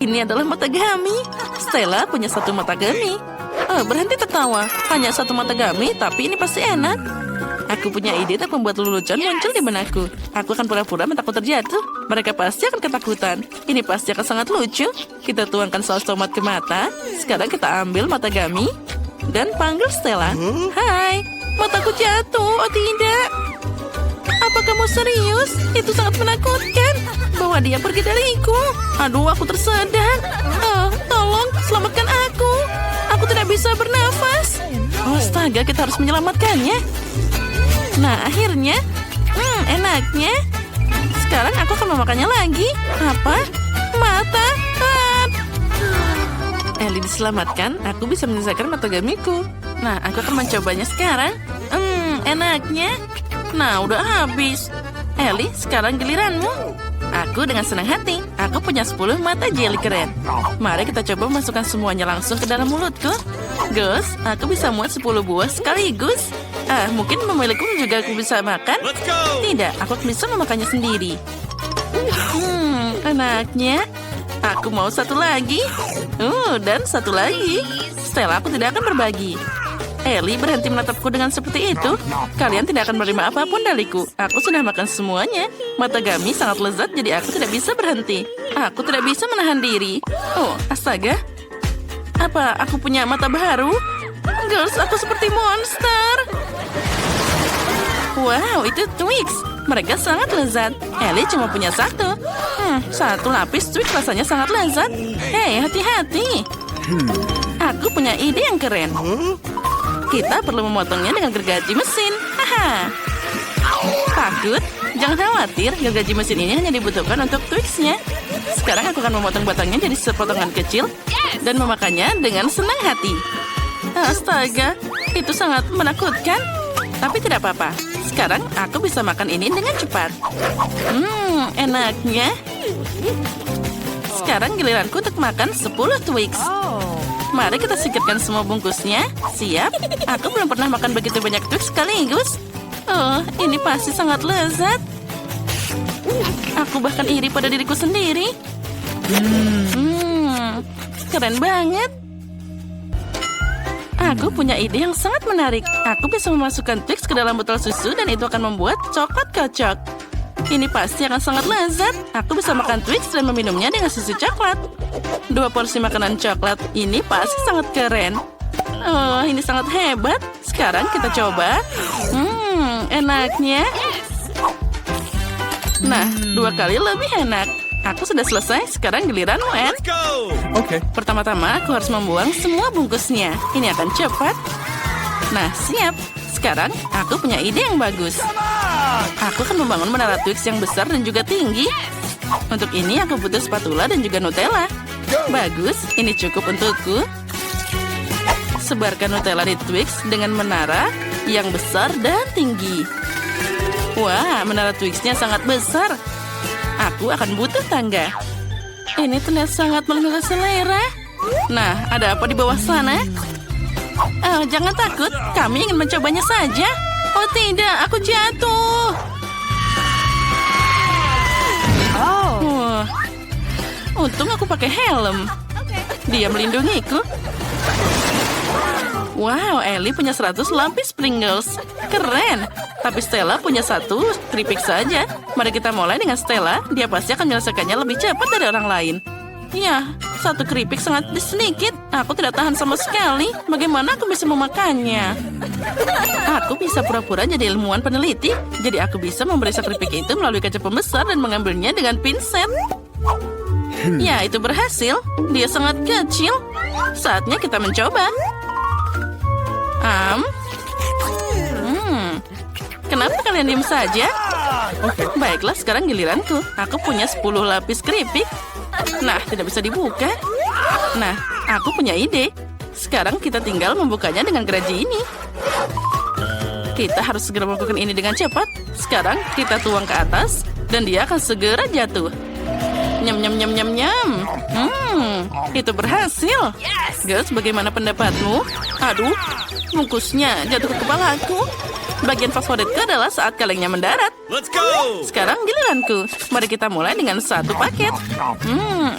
Ini adalah matagami. Stella punya satu matagami. Oh, berhenti tertawa. Hanya satu matagami, tapi ini pasti enak. Aku punya ide untuk membuat lelucon muncul di benakku. Aku akan pura-pura takut terjatuh. Mereka pasti akan ketakutan. Ini pasti akan sangat lucu. Kita tuangkan saus tomat ke mata. Sekarang kita ambil matagami dan panggil Stella. Hai, mataku jatuh. Oh tidak. Apa kamu serius? Itu sangat menakutkan. Bawa dia pergi dariku. Aduh, aku tersedak. Oh, tolong, selamatkan aku. Aku tidak bisa bernafas. Oh, astaga, kita harus menyelamatkannya. Nah, akhirnya. Enaknya. Sekarang aku akan memakannya lagi. Apa? Mata. Ellie diselamatkan, aku bisa menyelesaikan matagamiku. Nah, aku akan mencobanya sekarang. Enaknya. Nah, udah habis. Ellie, sekarang giliranmu. Aku dengan senang hati. Aku punya 10 mata jelly keren. Mari kita coba masukkan semuanya langsung ke dalam mulutku. Gus, aku bisa muat 10 buah sekaligus. Mungkin memilihku juga aku bisa makan. Tidak, aku bisa memakannya sendiri. Enaknya. Aku mau satu lagi. Dan satu lagi. Stella, aku tidak akan berbagi. Ellie berhenti menatapku dengan seperti itu. Kalian tidak akan menerima apapun dariku. Aku sudah makan semuanya. Matagami sangat lezat, jadi aku tidak bisa berhenti. Aku tidak bisa menahan diri. Oh, astaga. Apa aku punya mata baru? Girls, aku seperti monster. Wow, itu Twix. Mereka sangat lezat. Ellie cuma punya satu. Satu lapis Twix rasanya sangat lezat. Hei, hati-hati. Aku punya ide yang keren. Kita perlu memotongnya dengan gergaji mesin. Haha. Takut? Jangan khawatir, gergaji mesin ini hanya dibutuhkan untuk Twix-nya. Sekarang aku akan memotong batangnya jadi sepotongan kecil dan memakannya dengan senang hati. Astaga, itu sangat menakutkan. Tapi tidak apa-apa. Sekarang aku bisa makan ini dengan cepat. Enaknya. Sekarang giliranku untuk makan 10 Twix. Mari kita singkirkan semua bungkusnya. Siap? Aku belum pernah makan begitu banyak Twix sekaligus. Oh, ini pasti sangat lezat. Aku bahkan iri pada diriku sendiri. Keren banget. Aku punya ide yang sangat menarik. Aku bisa memasukkan Twix ke dalam botol susu dan itu akan membuat coklat kocok. Ini pasti akan sangat lezat. Aku bisa makan Twix dan meminumnya dengan susu coklat. 2 porsi makanan coklat ini pasti sangat keren. Oh, ini sangat hebat. Sekarang kita coba. Enaknya. Nah, 2 kali lebih enak. Aku sudah selesai. Sekarang giliranmu, Anne. Oke. Pertama-tama aku harus membuang semua bungkusnya. Ini akan cepat. Nah, siap. Sekarang aku punya ide yang bagus. Aku akan membangun menara Twix yang besar dan juga tinggi. Untuk ini aku butuh spatula dan juga Nutella. Bagus, ini cukup untukku. Sebarkan Nutella di Twix dengan menara yang besar dan tinggi. Wah, menara Twix-nya sangat besar. Aku akan butuh tangga. Ini terlihat sangat menggugah selera. Nah, ada apa di bawah sana? Oh, jangan takut. Kami ingin mencobanya saja. Oh tidak, aku jatuh. Untung aku pakai helm. Dia melindungiku. Wow, Ellie punya 100 lapis Pringles. Keren. Tapi Stella punya 1 keripik saja. Mari kita mulai dengan Stella. Dia pasti akan menyelesaikannya lebih cepat dari orang lain. Ya, 1 keripik sangat sedikit. Aku tidak tahan sama sekali. Bagaimana aku bisa memakannya? Aku bisa pura-pura jadi ilmuwan peneliti. Jadi aku bisa memeriksa keripik itu melalui kaca pembesar dan mengambilnya dengan pinset. Ya, itu berhasil. Dia sangat kecil. Saatnya kita mencoba. Kenapa kalian diam saja? Baiklah, sekarang giliranku. Aku punya 10 lapis keripik. Nah, tidak bisa dibuka. Nah, aku punya ide. Sekarang kita tinggal membukanya dengan gergaji ini. Kita harus segera melakukan ini dengan cepat. Sekarang kita tuang ke atas dan dia akan segera jatuh. Nyam nyam nyam nyam nyam. Itu berhasil. Girls, bagaimana pendapatmu? Aduh, bungkusnya jatuh ke kepalaku. Bagian favoritku adalah saat kalengnya mendarat. Let's go! Sekarang giliranku. Mari kita mulai dengan 1 paket.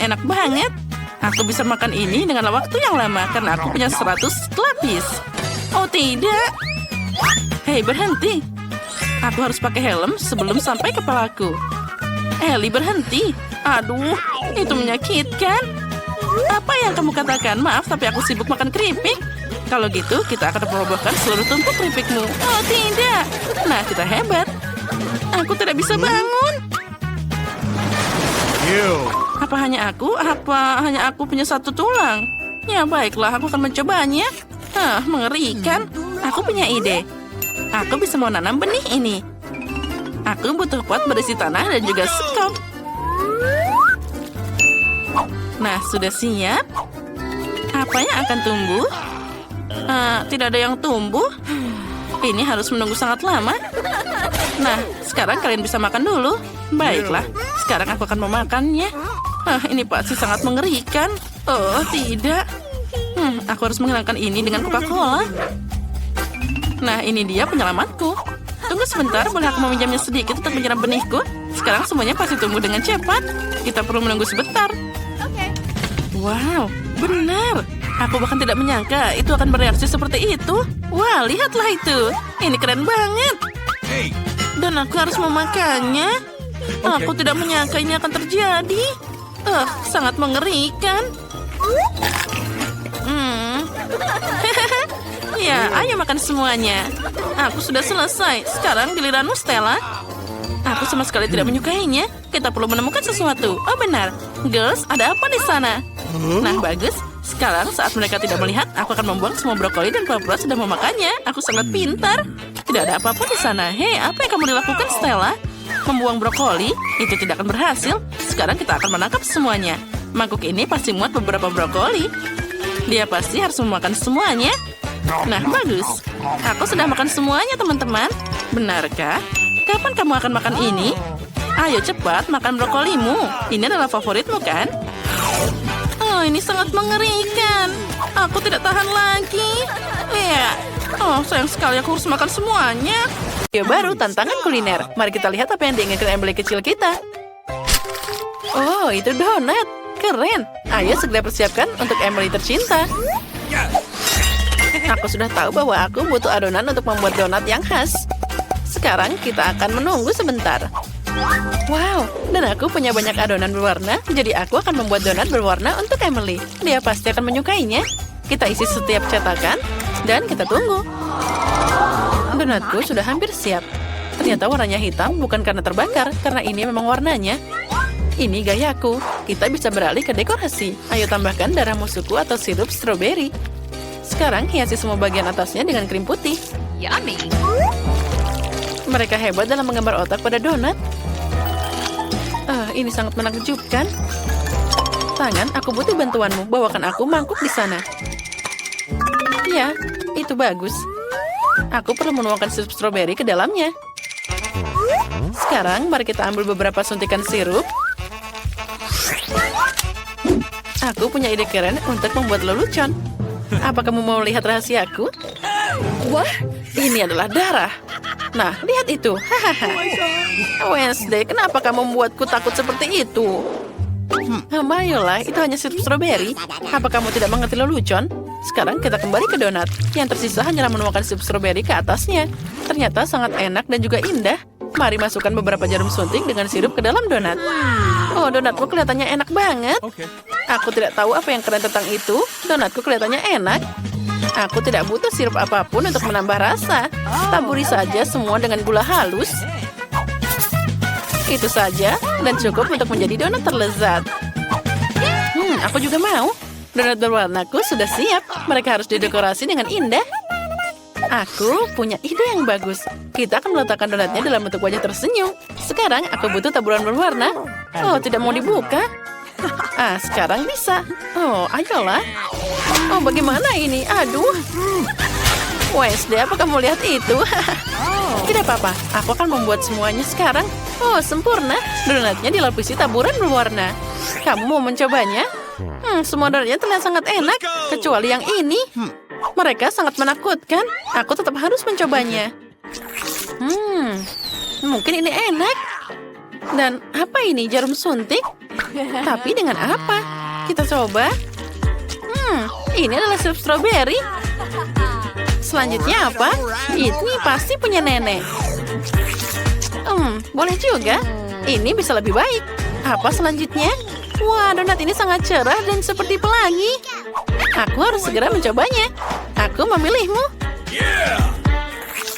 Enak banget. Aku bisa makan ini dengan waktu yang lama karena aku punya 100 lapis. Oh tidak. Hei, berhenti. Aku harus pakai helm sebelum sampai kepalaku. Ellie, berhenti. Aduh, itu menyakitkan. Apa yang kamu katakan? Maaf, tapi aku sibuk makan keripik. Kalau gitu, kita akan merobohkan seluruh tumpuk keripikmu. Oh tidak. Nah, kita hebat. Aku tidak bisa bangun. Apa hanya aku? Apa hanya aku punya 1 tulang? Ya baiklah, aku akan mencobanya. Mengerikan. Aku punya ide. Aku bisa menanam benih ini. Aku butuh pot berisi tanah dan juga sekop. Nah, sudah siap. Apa yang akan tumbuh? Tidak ada yang tumbuh. Ini harus menunggu sangat lama. Nah, sekarang kalian bisa makan dulu. Baiklah, sekarang aku akan memakannya. Ini pasti sangat mengerikan. Oh, tidak. Aku harus menghilangkan ini dengan Coca-Cola. Nah, ini dia penyelamatku. Tunggu sebentar, boleh aku meminjamnya sedikit untuk menyiram benihku? Sekarang semuanya pasti tumbuh dengan cepat. Kita perlu menunggu sebentar. Wow, benar. Aku bahkan tidak menyangka itu akan bereaksi seperti itu. Wah, lihatlah itu. Ini keren banget. Dan aku harus memakannya. Aku tidak menyangka ini akan terjadi. Sangat mengerikan. Ya, ayo makan semuanya. Aku sudah selesai. Sekarang giliranmu, Stella. Aku sama sekali tidak menyukainya. Kita perlu menemukan sesuatu. Oh benar. Girls, ada apa di sana? Nah, bagus. Sekarang saat mereka tidak melihat, aku akan membuang semua brokoli dan pura-pura sudah memakannya. Aku sangat pintar. Tidak ada apa-apa di sana. Hei, apa yang kamu lakukan, Stella? Membuang brokoli? Itu tidak akan berhasil. Sekarang kita akan menangkap semuanya. Mangkuk ini pasti muat beberapa brokoli. Dia pasti harus memakan semuanya. Nah, bagus. Aku sudah makan semuanya, teman-teman. Benarkah? Kapan kamu akan makan ini? Ayo cepat makan brokolimu. Ini adalah favoritmu, kan? Oh, ini sangat mengerikan. Aku tidak tahan lagi. Ya. Oh, sayang sekali aku harus makan semuanya. Video baru, tantangan kuliner. Mari kita lihat apa yang diinginkan Emily kecil kita. Oh, itu donat. Keren. Ayo segera persiapkan untuk Emily tercinta. Aku sudah tahu bahwa aku butuh adonan untuk membuat donat yang khas. Sekarang kita akan menunggu sebentar. Wow, dan aku punya banyak adonan berwarna, jadi aku akan membuat donat berwarna untuk Emily. Dia pasti akan menyukainya. Kita isi setiap cetakan, dan kita tunggu. Donatku sudah hampir siap. Ternyata warnanya hitam bukan karena terbakar, karena ini memang warnanya. Ini gayaku. Kita bisa beralih ke dekorasi. Ayo tambahkan darah musuhku atau sirup stroberi. Sekarang hiasi semua bagian atasnya dengan krim putih. Yummy. Mereka hebat dalam menggambar otak pada donat. Ini sangat menakjubkan. Tangan, aku butuh bantuanmu. Bawakan aku mangkuk di sana. Ya, itu bagus. Aku perlu menuangkan sirup stroberi ke dalamnya. Sekarang, mari kita ambil beberapa suntikan sirup. Aku punya ide keren untuk membuat lelucon. Apa kamu mau lihat rahasiaku? Wah, ini adalah darah. Nah, lihat itu. Hahaha. Wednesday, kenapa kamu membuatku takut seperti itu? Ayolah, itu hanya sirup stroberi. Apa kamu tidak mengerti lelucon? Sekarang kita kembali ke donat. Yang tersisa hanyalah menuangkan sirup stroberi ke atasnya. Ternyata sangat enak dan juga indah. Mari masukkan beberapa jarum suntik dengan sirup ke dalam donat. Oh, donatku kelihatannya enak banget. Aku tidak tahu apa yang keren tentang itu. Donatku kelihatannya enak. Aku tidak butuh sirup apapun untuk menambah rasa. Taburi saja semua dengan gula halus. Itu saja, dan cukup untuk menjadi donat terlezat. Aku juga mau. Donat berwarnaku sudah siap. Mereka harus didekorasi dengan indah. Aku punya ide yang bagus. Kita akan meletakkan donatnya dalam bentuk wajah tersenyum. Sekarang aku butuh taburan berwarna. Oh, tidak mau dibuka. Sekarang bisa. Oh, ayolah. Oh, bagaimana ini? Aduh. Wednesday, apa kamu lihat itu? Tidak apa-apa. Aku akan membuat semuanya sekarang. Oh, sempurna. Donatnya dilapisi taburan berwarna. Kamu mau mencobanya? Semua donatnya terlihat sangat enak. Kecuali yang ini. Mereka sangat menakutkan. Aku tetap harus mencobanya. Mungkin ini enak. Dan apa ini? Jarum suntik? Tapi dengan apa? Kita coba. Ini adalah sirup stroberi. Selanjutnya apa? Ini pasti punya nenek. Boleh juga. Ini bisa lebih baik. Apa selanjutnya? Wah, donat ini sangat cerah dan seperti pelangi. Aku harus segera mencobanya. Aku memilihmu.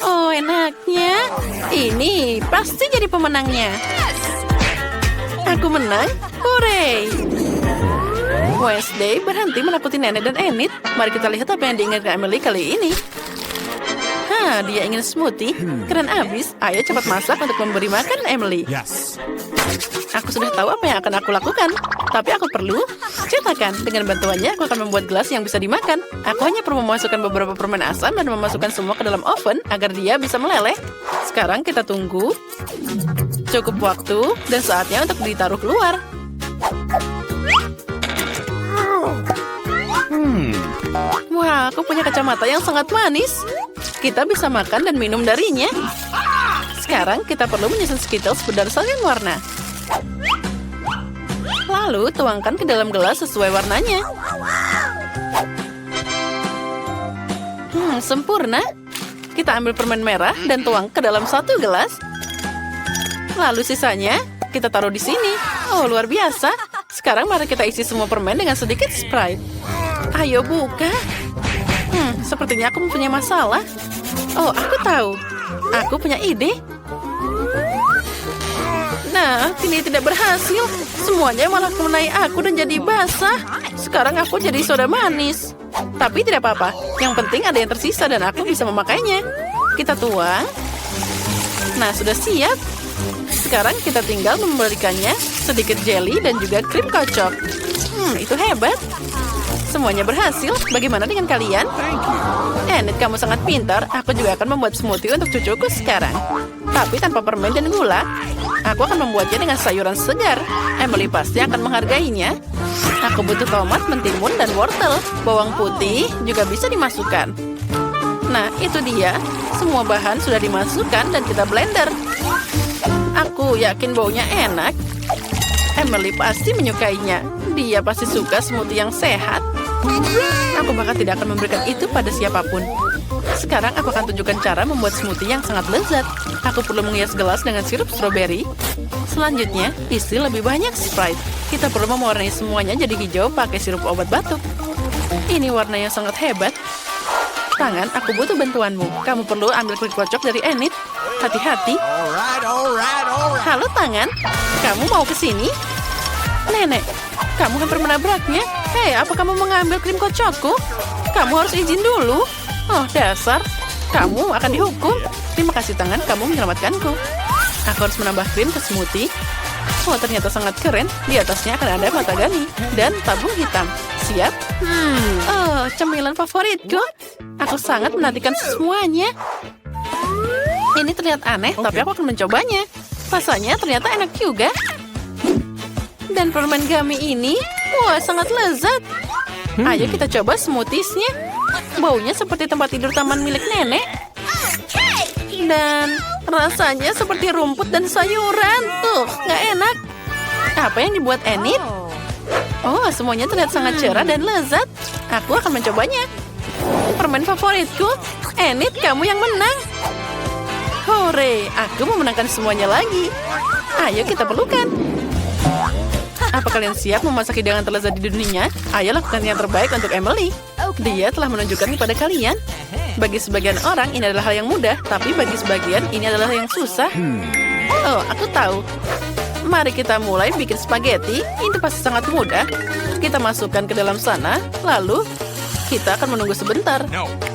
Oh, enaknya. Ini pasti jadi pemenangnya. Aku menang. Hooray! Wednesday berhenti menakuti nenek dan Enid. Mari kita lihat apa yang diinginkan Emily kali ini. Dia ingin smoothie. Keren abis. Ayo cepat masak untuk memberi makan Emily. Aku sudah tahu apa yang akan aku lakukan. Tapi aku perlu cetakan. Dengan bantuannya, aku akan membuat gelas yang bisa dimakan. Aku hanya perlu memasukkan beberapa permen asam dan memasukkan semua ke dalam oven agar dia bisa meleleh. Sekarang kita tunggu. Cukup waktu dan saatnya untuk ditaruh keluar. Wah, aku punya kacamata yang sangat manis. Kita bisa makan dan minum darinya. Sekarang kita perlu menyusun Skittles berdasarkan warna. Lalu tuangkan ke dalam gelas sesuai warnanya. Sempurna. Kita ambil permen merah dan tuang ke dalam satu gelas. Lalu sisanya kita taruh di sini. Oh, luar biasa. Sekarang mari kita isi semua permen dengan sedikit Sprite. Ayo buka. Sepertinya aku mempunyai masalah. Oh, aku tahu. Aku punya ide. Nah, ini tidak berhasil. Semuanya malah mengenai aku dan jadi basah. Sekarang aku jadi soda manis. Tapi tidak apa-apa. Yang penting ada yang tersisa dan aku bisa memakainya. Kita tuang. Nah, sudah siap. Sekarang kita tinggal memberikannya sedikit jelly dan juga krim kocok. Itu hebat. Semuanya berhasil. Bagaimana dengan kalian? Enid, kamu sangat pintar. Aku juga akan membuat smoothie untuk cucuku sekarang. Tapi tanpa permen dan gula. Aku akan membuatnya dengan sayuran segar. Emily pasti akan menghargainya. Aku butuh tomat, mentimun, dan wortel. Bawang putih juga bisa dimasukkan. Nah, itu dia. Semua bahan sudah dimasukkan dan kita blender. Aku yakin baunya enak. Emily pasti menyukainya. Dia pasti suka smoothie yang sehat. Aku bahkan tidak akan memberikan itu pada siapapun. Sekarang aku akan tunjukkan cara membuat smoothie yang sangat lezat. Aku perlu menghias gelas dengan sirup stroberi. Selanjutnya, isi lebih banyak Sprite. Kita perlu mewarnai semuanya jadi hijau pakai sirup obat batuk. Ini warna yang sangat hebat. Tangan, aku butuh bantuanmu. Kamu perlu ambil krim kocok dari Enid. Hati-hati. Halo tangan, kamu mau ke sini? Nenek, kamu hampir menabraknya. Hei, apa kamu mengambil krim kocokku? Kamu harus izin dulu. Oh, dasar. Kamu akan dihukum. Terima kasih tangan, kamu menyelamatkanku. Aku harus menambah krim ke smoothie. Oh, ternyata sangat keren. Di atasnya akan ada matagami dan tabung hitam. Siap? Oh, cemilan favoritku. Aku sangat menantikan semuanya. Ini terlihat aneh, tapi aku akan mencobanya. Rasanya ternyata enak juga. Dan permen gummy ini, wah, sangat lezat. Ayo kita coba smoothiesnya. Baunya seperti tempat tidur taman milik nenek. Dan rasanya seperti rumput dan sayuran. Nggak enak. Apa yang dibuat Enid? Oh, semuanya terlihat sangat cerah dan lezat. Aku akan mencobanya. Permen favoritku. Enid, kamu yang menang. Hore, aku memenangkan semuanya lagi. Ayo kita pelukan. Apa kalian siap memasak hidangan terlezat di dunia? Ayo lakukan yang terbaik untuk Emily. Dia telah menunjukkan kepada kalian. Bagi sebagian orang ini adalah hal yang mudah, tapi bagi sebagian ini adalah yang susah. Oh, aku tahu. Mari kita mulai bikin spaghetti. Itu pasti sangat mudah. Kita masukkan ke dalam sana, lalu kita akan menunggu sebentar.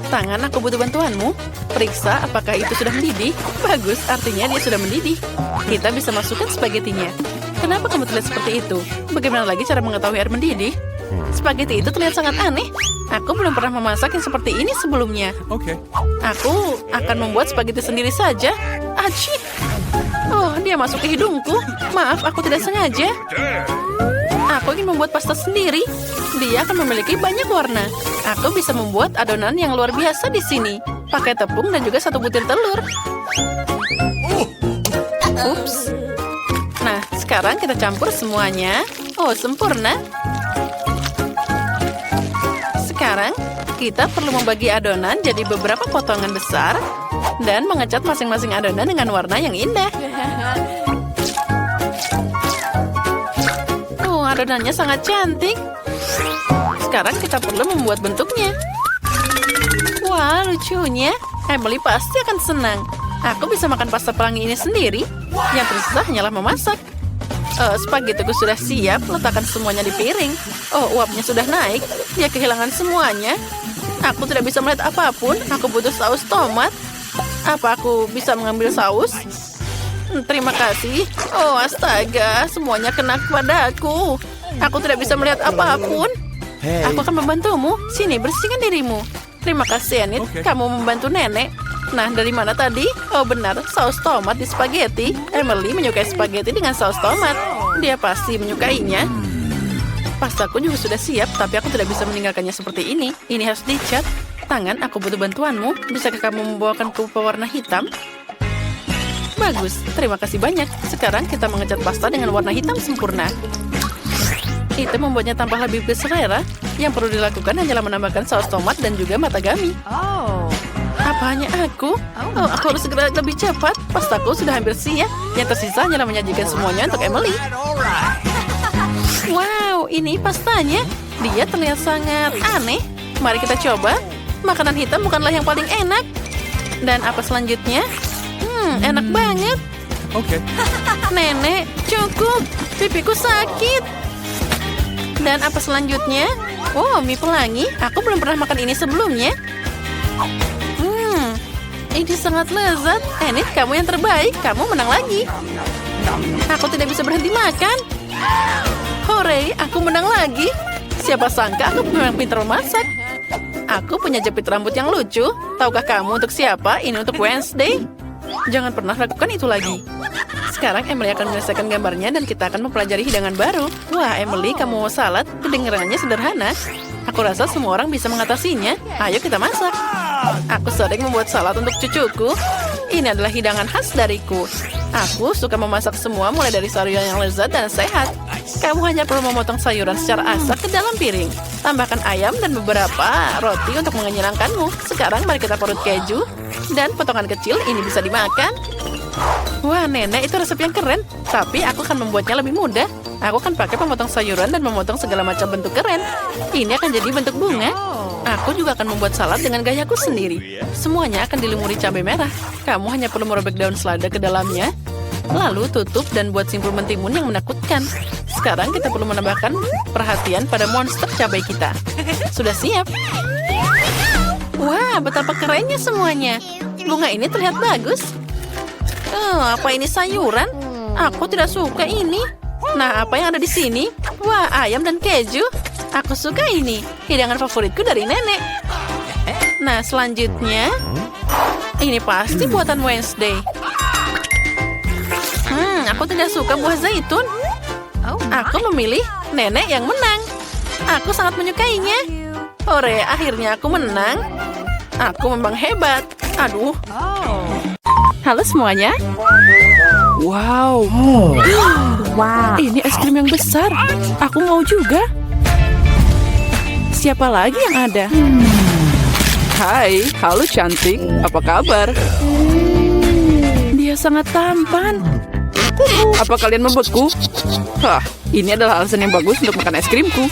Tangan, aku butuh bantuanmu. Periksa apakah itu sudah mendidih. Bagus, artinya dia sudah mendidih. Kita bisa masukkan spagettinya. Kenapa kamu terlihat seperti itu? Bagaimana lagi cara mengetahui air mendidih? Spaghetti itu terlihat sangat aneh. Aku belum pernah memasak yang seperti ini sebelumnya. Aku akan membuat spaghetti sendiri saja. Aci! Oh, dia masuk ke hidungku. Maaf, aku tidak sengaja. Aku ingin membuat pasta sendiri. Dia akan memiliki banyak warna. Aku bisa membuat adonan yang luar biasa di sini. Pakai tepung dan juga 1 butir telur. Ups. Nah, sekarang kita campur semuanya. Oh, sempurna. Sekarang, kita perlu membagi adonan jadi beberapa potongan besar dan mengecat masing-masing adonan dengan warna yang indah. Adonannya sangat cantik. Sekarang kita perlu membuat bentuknya. Wah, lucunya. Emily pasti akan senang. Aku bisa makan pasta pelangi ini sendiri. Yang tersisa hanyalah memasak. Spaghettiku sudah siap. Letakkan semuanya di piring. Oh, uapnya sudah naik. Dia kehilangan semuanya. Aku tidak bisa melihat apapun. Aku butuh saus tomat. Apa aku bisa mengambil saus? Terima kasih. Oh, astaga. Semuanya kena padaku. Aku tidak bisa melihat apapun. Aku akan membantumu. Sini, bersihkan dirimu. Terima kasih, Enid. Kamu membantu nenek. Nah, dari mana tadi? Oh, benar. Saus tomat di spaghetti. Emily menyukai spaghetti dengan saus tomat. Dia pasti menyukainya. Pastaku juga sudah siap, tapi aku tidak bisa meninggalkannya seperti ini. Ini harus dicat. Tangan, aku butuh bantuanmu. Bisakah kamu membawakanku pewarna hitam? Bagus, terima kasih banyak. Sekarang kita mengecat pasta dengan warna hitam sempurna. Itu membuatnya tampak lebih berselera. Yang perlu dilakukan hanyalah menambahkan saus tomat dan juga matagami. Apa hanya aku? Oh, aku harus segera lebih cepat. Pastaku sudah hampir siap. Yang tersisa hanyalah menyajikan semuanya untuk Emily. Wow, ini pastanya. Dia terlihat sangat aneh. Mari kita coba. Makanan hitam bukanlah yang paling enak. Dan apa selanjutnya? Enak banget. Oke. Nenek, cukup. Pipiku sakit. Dan apa selanjutnya? Oh, mie pelangi. Aku belum pernah makan ini sebelumnya. Ini sangat lezat. Enid, kamu yang terbaik. Kamu menang lagi. Aku tidak bisa berhenti makan. Hore, aku menang lagi. Siapa sangka aku memang pintar memasak. Aku punya jepit rambut yang lucu. Tahukah kamu untuk siapa? Ini untuk Wednesday. Jangan pernah lakukan itu lagi. Sekarang Emily akan menyelesaikan gambarnya dan kita akan mempelajari hidangan baru. Wah, Emily, kamu mau salad? Kedengarannya sederhana. Aku rasa semua orang bisa mengatasinya. Ayo kita masak. Aku sering membuat salad untuk cucuku. Ini adalah hidangan khas dariku. Aku suka memasak semua mulai dari sayuran yang lezat dan sehat. Kamu hanya perlu memotong sayuran secara asap ke dalam piring. Tambahkan ayam dan beberapa roti untuk mengenyangkanmu. Sekarang mari kita parut keju. Dan potongan kecil ini bisa dimakan. Wah, nenek, itu resep yang keren. Tapi aku akan membuatnya lebih mudah. Aku akan pakai pemotong sayuran dan memotong segala macam bentuk keren. Ini akan jadi bentuk bunga. Aku juga akan membuat salad dengan gayaku sendiri. Semuanya akan dilumuri cabai merah. Kamu hanya perlu merobek daun selada ke dalamnya. Lalu tutup dan buat simpul mentimun yang menakutkan. Sekarang kita perlu menambahkan perhatian pada monster cabai kita. Sudah siap? Wah, betapa kerennya semuanya. Bunga ini terlihat bagus. Apa ini sayuran? Aku tidak suka ini. Nah, apa yang ada di sini? Wah, ayam dan keju. Aku suka ini. Hidangan favoritku dari nenek. Nah, selanjutnya. Ini pasti buatan Wednesday. Aku tidak suka buah zaitun. Aku memilih nenek yang menang. Aku sangat menyukainya. Hore, akhirnya aku menang. Aku memang hebat. Aduh. Halo semuanya. Wow. Wow. Ini es krim yang besar. Aku mau juga. Siapa lagi yang ada? Hai, halo cantik. Apa kabar? Dia sangat tampan. Apa kalian membuatku? Hah, ini adalah alasan yang bagus untuk makan es krimku.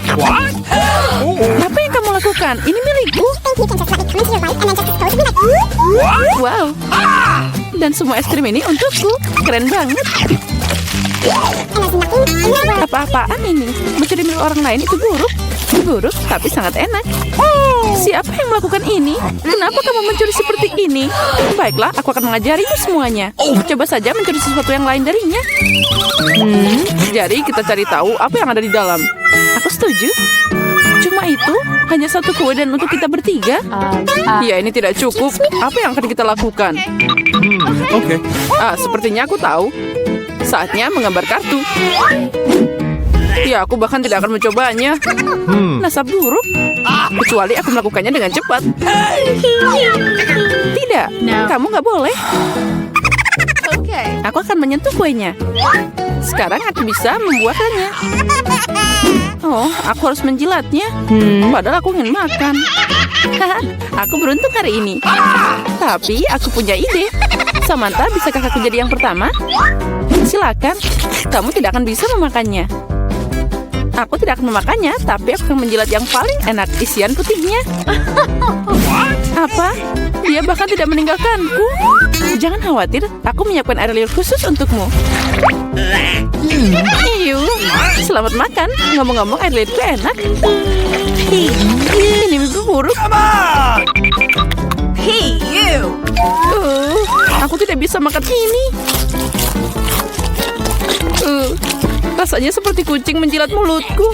Apa yang kamu lakukan? Ini milikku. Wow. Dan semua es krim ini untukku. Keren banget. Apa-apaan ini? Mencuri milik orang lain itu buruk. Buruk, tapi sangat enak. Siapa yang melakukan ini? Kenapa kamu mencuri seperti ini? Baiklah, aku akan mengajarimu semuanya. Coba saja mencuri sesuatu yang lain darinya. Jadi kita cari tahu apa yang ada di dalam. Aku setuju. Cuma itu, hanya satu kue dan untuk kita bertiga. Ya, ini tidak cukup. Apa yang akan kita lakukan? Oke. Sepertinya aku tahu. Saatnya menggambar kartu. Ya, aku bahkan tidak akan mencobanya. Nasab buruk. Kecuali aku melakukannya dengan cepat. Tidak, kamu nggak boleh. Aku akan menyentuh kuenya. Sekarang aku bisa membuatannya. Oh, aku harus menjilatnya. Padahal aku ingin makan. Haha, aku beruntung hari ini. Tapi aku punya ide. Samantha, bisakah aku jadi yang pertama? Silakan. Kamu tidak akan bisa memakannya. Aku tidak akan memakannya, tapi aku akan menjilat yang paling enak, isian putihnya. Apa? Dia bahkan tidak meninggalkanku. Jangan khawatir, aku menyiapkan air liur khusus untukmu. Iyu, selamat makan. Ngomong-ngomong, air liurku enak. Ini mimpi buruk. Aku tidak bisa makan ini. Rasanya seperti kucing menjilat mulutku.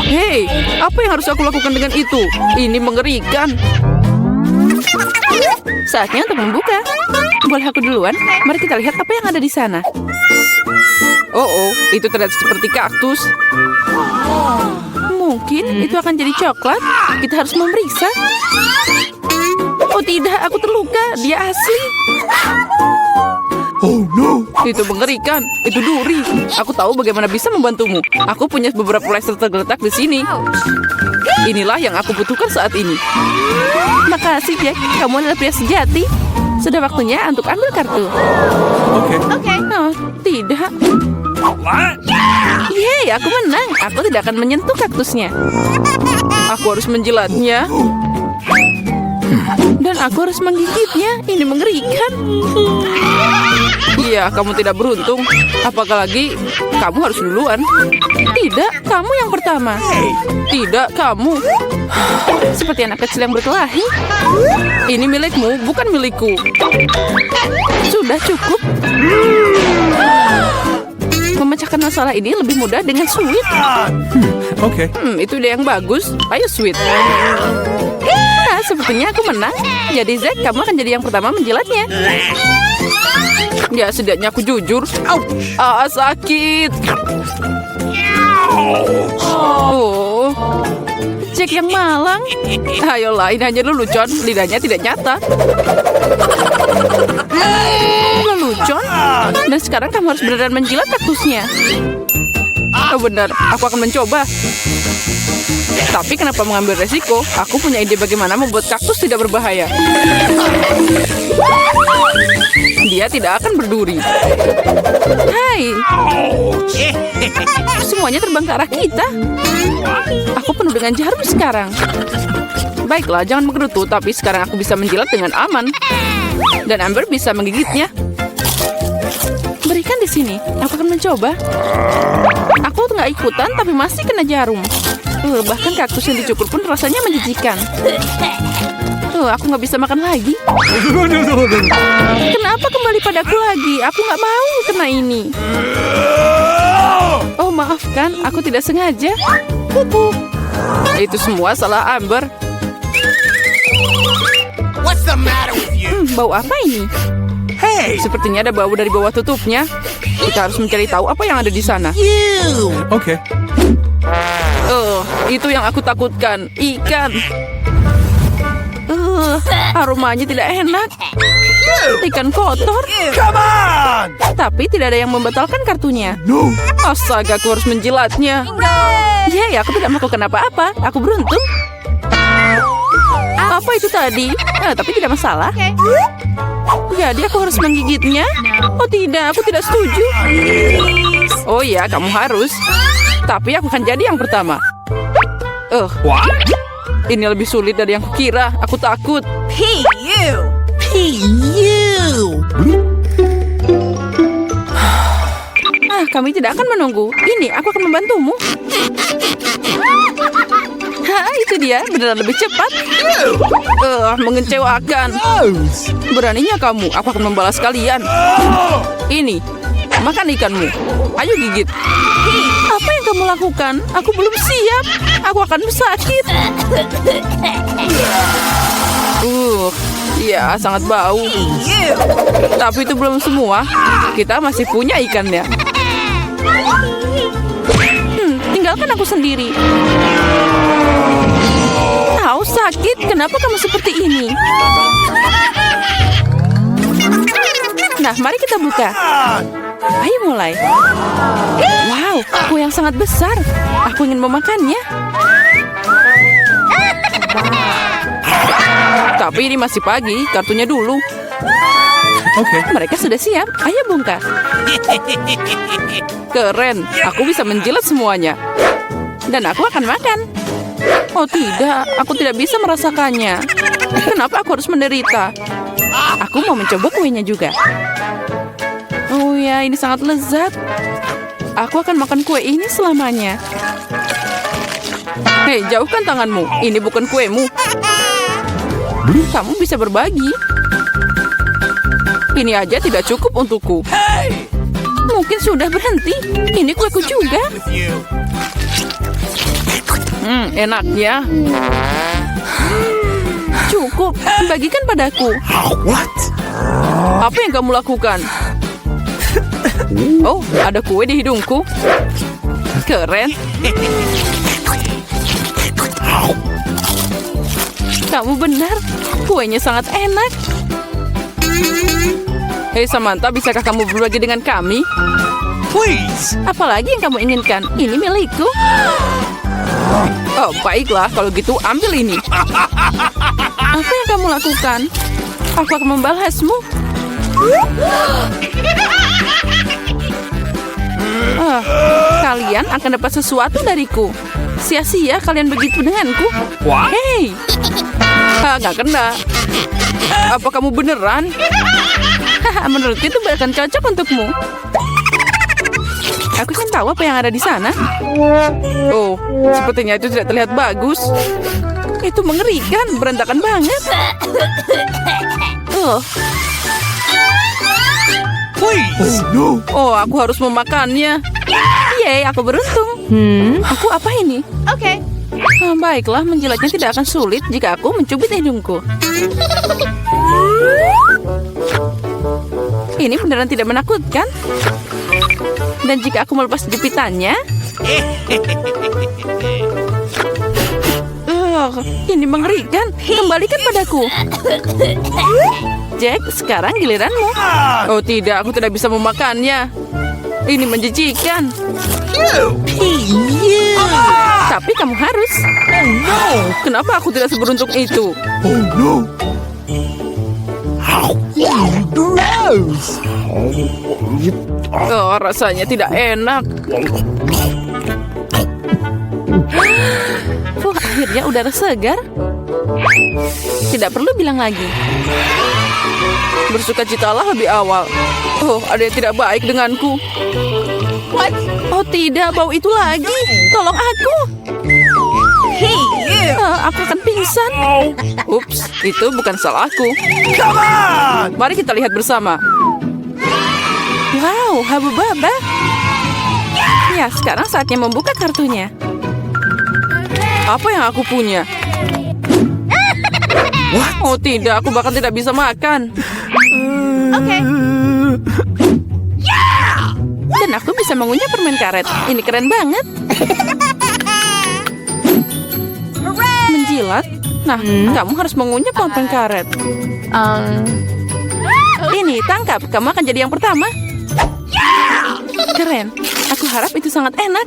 Hei, apa yang harus aku lakukan dengan itu? Ini mengerikan. Saatnya untuk membuka. Boleh aku duluan? Mari kita lihat apa yang ada di sana. Oh, itu terlihat seperti kaktus. Mungkin itu akan jadi coklat. Kita harus memeriksa. Oh tidak, aku terluka. Dia asli. Oh no! Itu mengerikan. Itu duri. Aku tahu bagaimana bisa membantumu. Aku punya beberapa plester tergeletak di sini. Inilah yang aku butuhkan saat ini. Makasih, Jack. Kamu adalah pria sejati. Sudah waktunya untuk ambil kartu. Okay. Oh, tidak. Yeay, aku menang. Aku tidak akan menyentuh kaktusnya. Aku harus menjilatnya. Dan aku harus menggigitnya. Ini mengerikan. Iya, kamu tidak beruntung. Apalagi kamu harus duluan. Tidak, kamu yang pertama. Tidak, kamu. Seperti anak kecil yang berkelahi. Ini milikmu, bukan milikku. Sudah cukup. Memecahkan masalah ini lebih mudah dengan sweet. Okay. Itu ide yang bagus. Ayo sweet. Nah, sepertinya aku menang. Jadi Zack, kamu akan jadi yang pertama menjilatnya. Ya, setidaknya aku jujur. Sakit. Oh, Jack yang malang. Ayolah, ini hanya lelucon. Lidahnya tidak nyata. Lelucon? Dan sekarang kamu harus beneran menjilat kaktusnya. Oh benar, aku akan mencoba. Tapi kenapa mengambil resiko? Aku punya ide bagaimana membuat kaktus tidak berbahaya. Dia tidak akan berduri. Hai. Semuanya terbang ke arah kita. Aku penuh dengan jarum sekarang. Baiklah, jangan menggerutu. Tapi sekarang aku bisa menjilat dengan aman. Dan Amber bisa menggigitnya. Berikan di sini. Aku akan mencoba. Aku nggak ikutan, tapi masih kena jarum. Bahkan kaktus yang dicukur pun rasanya menjijikan. Aku nggak bisa makan lagi. Kenapa kembali padaku lagi? Aku nggak mau kena ini. Oh, maafkan. Aku tidak sengaja. Itu semua salah Amber. What's the matter with you? Bau apa ini? Hey! Sepertinya ada bau dari bawah tutupnya. Kita harus mencari tahu apa yang ada di sana. You! Okay. Itu yang aku takutkan. Ikan. Aromanya tidak enak. Ikan kotor. Come on! Tapi tidak ada yang membatalkan kartunya. No. Astaga, aku harus menjilatnya. Yeay, aku tidak melakukan apa-apa. Aku beruntung. Apa itu tadi? Tapi tidak masalah. Jadi aku harus menggigitnya? Oh tidak, aku tidak setuju. Oh iya, kamu harus. Tapi aku akan jadi yang pertama. Ini lebih sulit dari yang kukira. Aku takut. Hey, you! Hey, you! Kami tidak akan menunggu. Ini, aku akan membantumu. Itu dia. Beneran lebih cepat. Mengecewakan. Beraninya kamu. Aku akan membalas kalian. Ini. Makan ikanmu. Ayo gigit. Apa yang kamu lakukan? Aku belum siap. Aku akan sakit. Ya, sangat bau. Tapi itu belum semua. Kita masih punya ikannya. Tinggalkan aku sendiri. Sakit. Kenapa kamu seperti ini? Nah, mari kita buka. Ayo mulai. Wow, kue yang sangat besar. Aku ingin memakannya. Tapi ini masih pagi, kartunya dulu. Okay. Mereka sudah siap. Ayo bongkar. Keren, aku bisa menjilat semuanya. Dan aku akan makan. Oh tidak, aku tidak bisa merasakannya. Kenapa aku harus menderita? Aku mau mencoba kuenya juga. Oh ya, ini sangat lezat. Aku akan makan kue ini selamanya. Hei, jauhkan tanganmu. Ini bukan kuemu. Kamu bisa berbagi. Ini aja tidak cukup untukku. Mungkin sudah berhenti. Ini kueku juga. With you. Enaknya. Cukup, bagikan padaku. What? Apa yang kamu lakukan? Oh, ada kue di hidungku. Keren. Kamu benar, kuenya sangat enak. Hei Samantha, bisakah kamu berbagi dengan kami? Please. Apalagi yang kamu inginkan? Ini milikku. Oh, baiklah. Kalau gitu, ambil ini. Apa yang kamu lakukan? Aku akan membalasmu. Kalian akan dapat sesuatu dariku. Sia-sia kalian begitu denganku. What? Hei! Nggak kena. Apa kamu beneran? Menurutku itu bahkan cocok untukmu. Aku kan tahu apa yang ada di sana. Oh, sepertinya itu tidak terlihat bagus. Itu mengerikan, berantakan banget. Please. No. Oh, aku harus memakannya. Yeay, aku beruntung. Aku apa ini? Okay. Baiklah, menjilatnya tidak akan sulit jika aku mencubit hidungku. Ini beneran tidak menakutkan. Dan jika aku melepas jepitannya... ini mengerikan. Kembalikan padaku. Jack, sekarang giliranmu. Oh tidak, aku tidak bisa memakannya. Ini menjijikan. Tapi kamu harus. Oh no. Kenapa aku tidak seberuntung itu? Oh no. Gross. Oh, rasanya tidak enak. Akhirnya udara segar. Tidak perlu bilang lagi. Bersukacitalah lebih awal. Oh, ada yang tidak baik denganku. What? Oh tidak, bau itu lagi. Tolong aku. Hey, you! Aku akan pingsan. Ups, itu bukan salahku. Come on. Mari kita lihat bersama. Wow, Habubaba. Ya, sekarang saatnya membuka kartunya. Apa yang aku punya? Oh tidak, aku bahkan tidak bisa makan. Okay. Dan aku bisa mengunyah permen karet. Ini keren banget. Menjilat? Nah, kamu harus mengunyah permen karet. Ini, tangkap. Kamu akan jadi yang pertama. Keren. Aku harap itu sangat enak.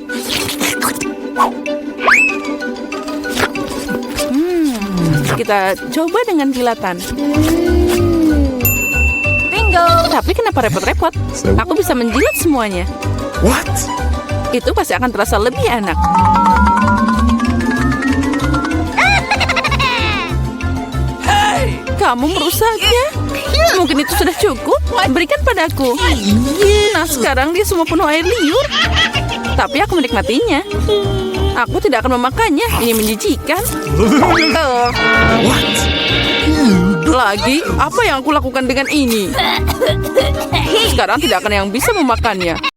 Kita coba dengan jilatan. Bingo! Tapi kenapa repot-repot? Aku bisa menjilat semuanya. What? Itu pasti akan terasa lebih enak. Hey. Kamu merusaknya. Mungkin itu sudah cukup. Berikan padaku. Nah, sekarang dia semua penuh air liur. Tapi aku menikmatinya. Aku tidak akan memakannya. Ini menjijikan. What? Lagi, apa yang aku lakukan dengan ini? Sekarang tidak akan yang bisa memakannya.